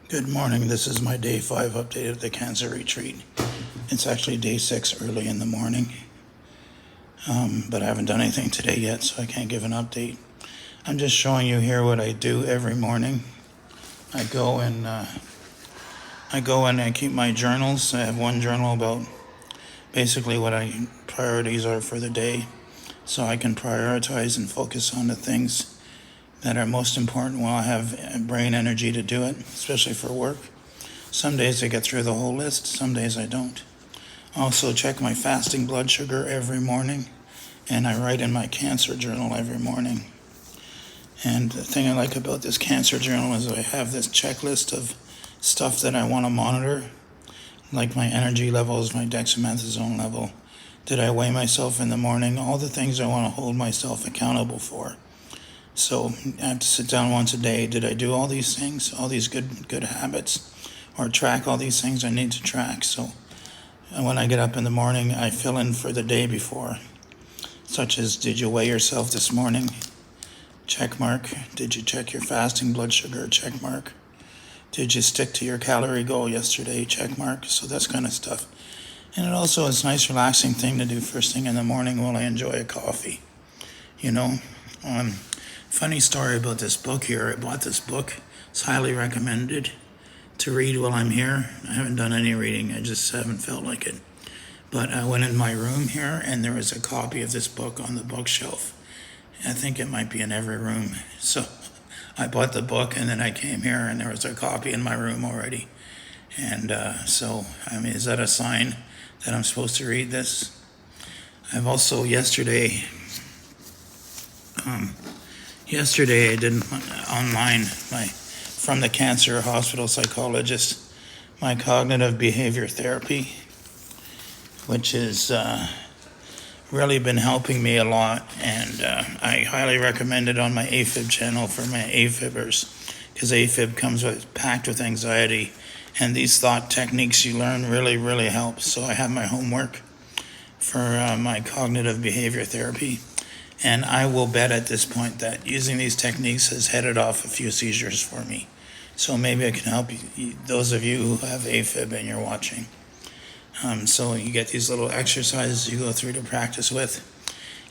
Good morning. This is my day 5 update of the cancer retreat. It's actually day 6 early in the morning, but I haven't done anything today yet, so I can't give an update. I'm just showing you here what I do every morning. I go and I keep my journals. I have one journal about basically what my priorities are for the day, so I can prioritize and focus on the things that are most important while I have brain energy to do it, especially for work. Some days I get through the whole list, some days I don't. I also check my fasting blood sugar every morning, and I write in my cancer journal every morning. And the thing I like about this cancer journal is I have this checklist of stuff that I want to monitor, like my energy levels, my dexamethasone level. Did I weigh myself in the morning? All the things I want to hold myself accountable for. So I have to sit down once a day. Did I do all these things, all these good habits, or track all these things I need to track? So when I get up in the morning, I fill in for the day before, such as, did you weigh yourself this morning? Check mark. Did you check your fasting blood sugar? Check mark. Did you stick to your calorie goal yesterday? Check mark. So that's kind of stuff. And it also is a nice relaxing thing to do first thing in the morning while I enjoy a coffee. Funny story about this book here. I bought this book. It's highly recommended to read while I'm here. I haven't done any reading. I just haven't felt like it. But I went in my room here, and there was a copy of this book on the bookshelf. I think it might be in every room. So I bought the book, and then I came here, and there was a copy in my room already. And is that a sign that I'm supposed to read this? I've also yesterday I did online from the cancer hospital psychologist my cognitive behavior therapy, which has really been helping me a lot, and I highly recommend it on my AFib channel for my AFibers, because AFib comes packed with anxiety, and these thought techniques you learn really help. So I have my homework for my cognitive behavior therapy. And I will bet at this point that using these techniques has headed off a few seizures for me. So maybe I can help you, those of you who have AFib and you're watching. So you get these little exercises you go through to practice with.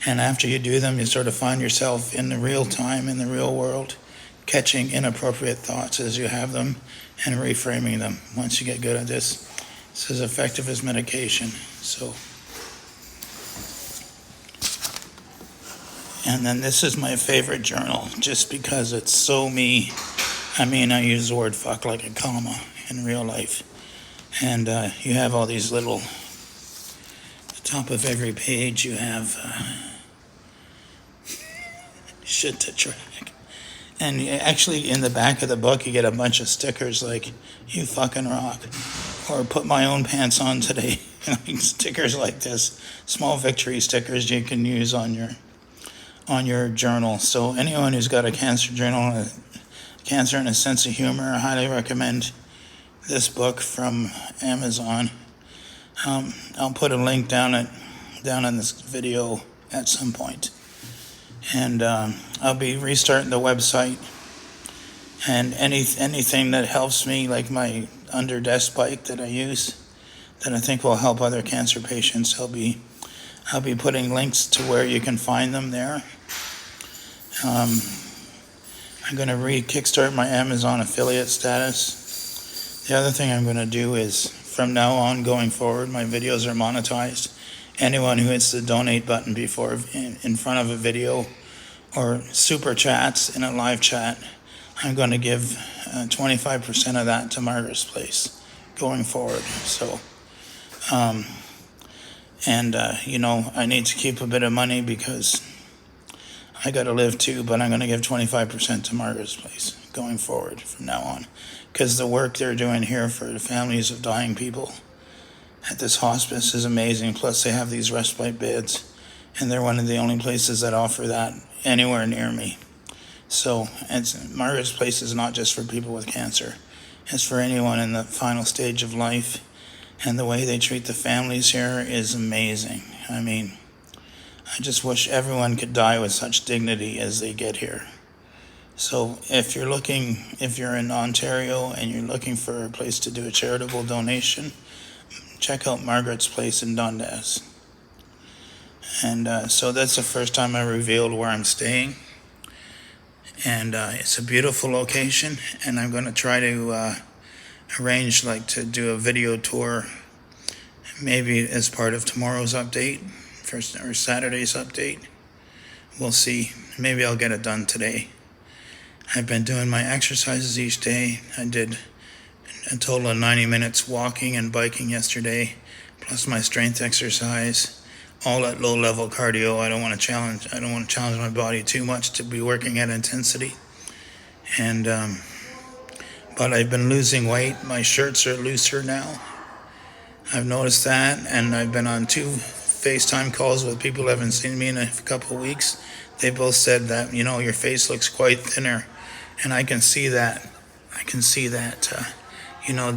And after you do them, you sort of find yourself in the real time, in the real world, catching inappropriate thoughts as you have them and reframing them. Once you get good at this, it's as effective as medication. And then this is my favorite journal, just because it's so me. I use the word fuck like a comma in real life. And you have all these little, at the top of every page you have shit to track. And actually in the back of the book you get a bunch of stickers like, you fucking rock, or put my own pants on today. Stickers like this, small victory stickers you can use on your journal. So anyone who's got a cancer journal, cancer and a sense of humor, I highly recommend this book from Amazon. I'll put a link down in this video at some point. And I'll be restarting the website, and anything that helps me, like my under desk bike that I use, that I think will help other cancer patients. I'll be putting links to where you can find them there. I'm going to kickstart my Amazon affiliate status. The other thing I'm going to do is, from now on going forward, my videos are monetized. Anyone who hits the donate button before in front of a video or super chats in a live chat, I'm going to give 25% of that to Margaret's Place going forward. So I need to keep a bit of money because I got to live too, but I'm going to give 25% to Margaret's Place going forward from now on, because the work they're doing here for the families of dying people at this hospice is amazing. Plus they have these respite beds, and they're one of the only places that offer that anywhere near me. So Margaret's Place is not just for people with cancer. It's for anyone in the final stage of life. And the way they treat the families here is amazing. I just wish everyone could die with such dignity as they get here. So if you're in Ontario and you're looking for a place to do a charitable donation, check out Margaret's Place in Dundas. And so that's the first time I revealed where I'm staying. And it's a beautiful location, and I'm going to try to arrange to do a video tour, maybe as part of tomorrow's update, or Saturday's update. We'll see. Maybe I'll get it done today. I've been doing my exercises each day. I did a total of 90 minutes walking and biking yesterday, plus my strength exercise, all at low level cardio. I don't want to challenge my body too much to be working at intensity. And but I've been losing weight. My shirts are looser now. I've noticed that, and I've been on 2 FaceTime calls with people who haven't seen me in a couple of weeks. They both said that, your face looks quite thinner, and I can see that.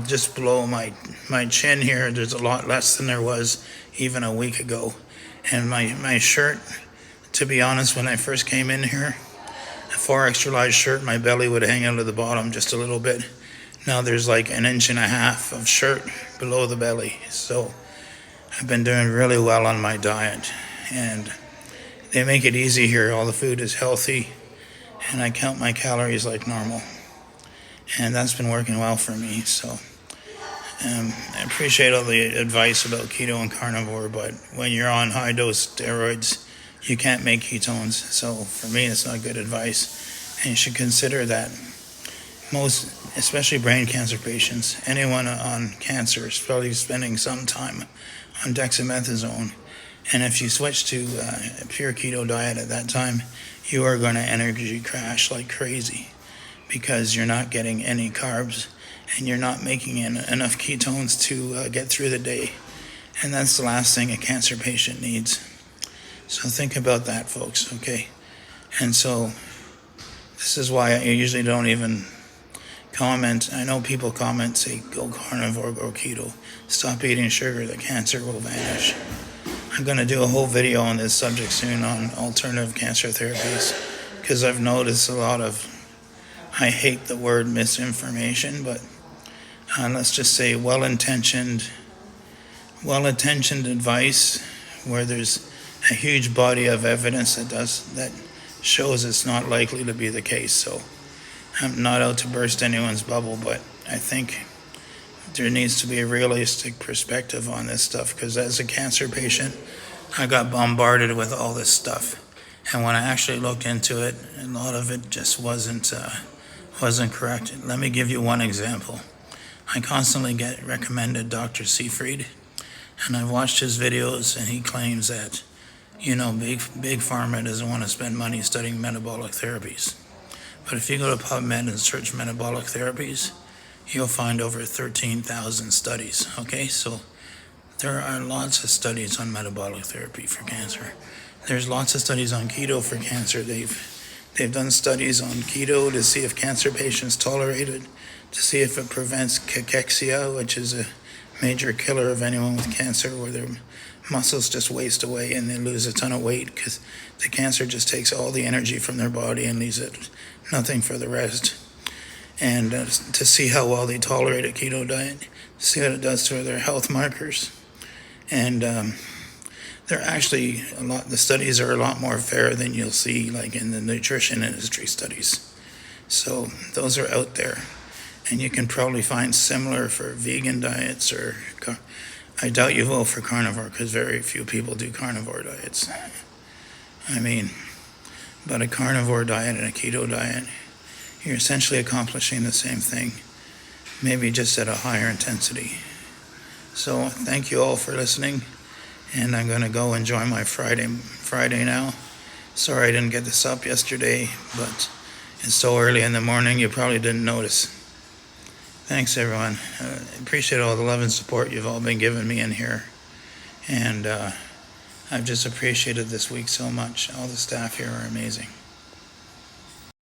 Just below my chin here, there's a lot less than there was even a week ago. And my shirt, to be honest, when I first came in here, a 4 extra large shirt, my belly would hang out of the bottom just a little bit. Now there's like 1.5 inches of shirt below the belly. So I've been doing really well on my diet, and they make it easy here. All the food is healthy, and I count my calories like normal, and that's been working well for me. So I appreciate all the advice about keto and carnivore, but when you're on high dose steroids, you can't make ketones. So for me, it's not good advice, and you should consider that. Most, especially brain cancer patients, anyone on cancer is probably spending some time on dexamethasone. And if you switch to a pure keto diet at that time, you are going to energy crash like crazy, because you're not getting any carbs and you're not making enough ketones to get through the day. And that's the last thing a cancer patient needs. So think about that, folks, okay? And so this is why I usually don't even comment. I know people comment, say, go carnivore, go keto, stop eating sugar, the cancer will vanish. I'm going to do a whole video on this subject soon on alternative cancer therapies, because I've noticed a lot of, I hate the word misinformation, but let's just say well-intentioned advice where there's a huge body of evidence that shows it's not likely to be the case. So I'm not out to burst anyone's bubble, but I think there needs to be a realistic perspective on this stuff, because as a cancer patient, I got bombarded with all this stuff. And when I actually looked into it, a lot of it just wasn't correct. Let me give you one example. I constantly get recommended Dr. Seafried, and I've watched his videos, and he claims that, big pharma doesn't want to spend money studying metabolic therapies. But if you go to PubMed and search metabolic therapies, you'll find over 13,000 studies, okay? So there are lots of studies on metabolic therapy for cancer. There's lots of studies on keto for cancer. They've done studies on keto to see if cancer patients tolerate it, to see if it prevents cachexia, which is a major killer of anyone with cancer, where their muscles just waste away and they lose a ton of weight because the cancer just takes all the energy from their body and leaves it nothing for the rest. And to see how well they tolerate a keto diet, see what it does to their health markers. And they're actually the studies are a lot more fair than you'll see like in the nutrition industry studies. So those are out there, and you can probably find similar for vegan diets, or I doubt you will for carnivore, because very few people do carnivore diets. But a carnivore diet and a keto diet, you're essentially accomplishing the same thing, maybe just at a higher intensity. So thank you all for listening, and I'm going to go enjoy my Friday now. Sorry I didn't get this up yesterday, but it's so early in the morning you probably didn't notice. Thanks, everyone. I appreciate all the love and support you've all been giving me in here, and I've just appreciated this week so much. All the staff here are amazing.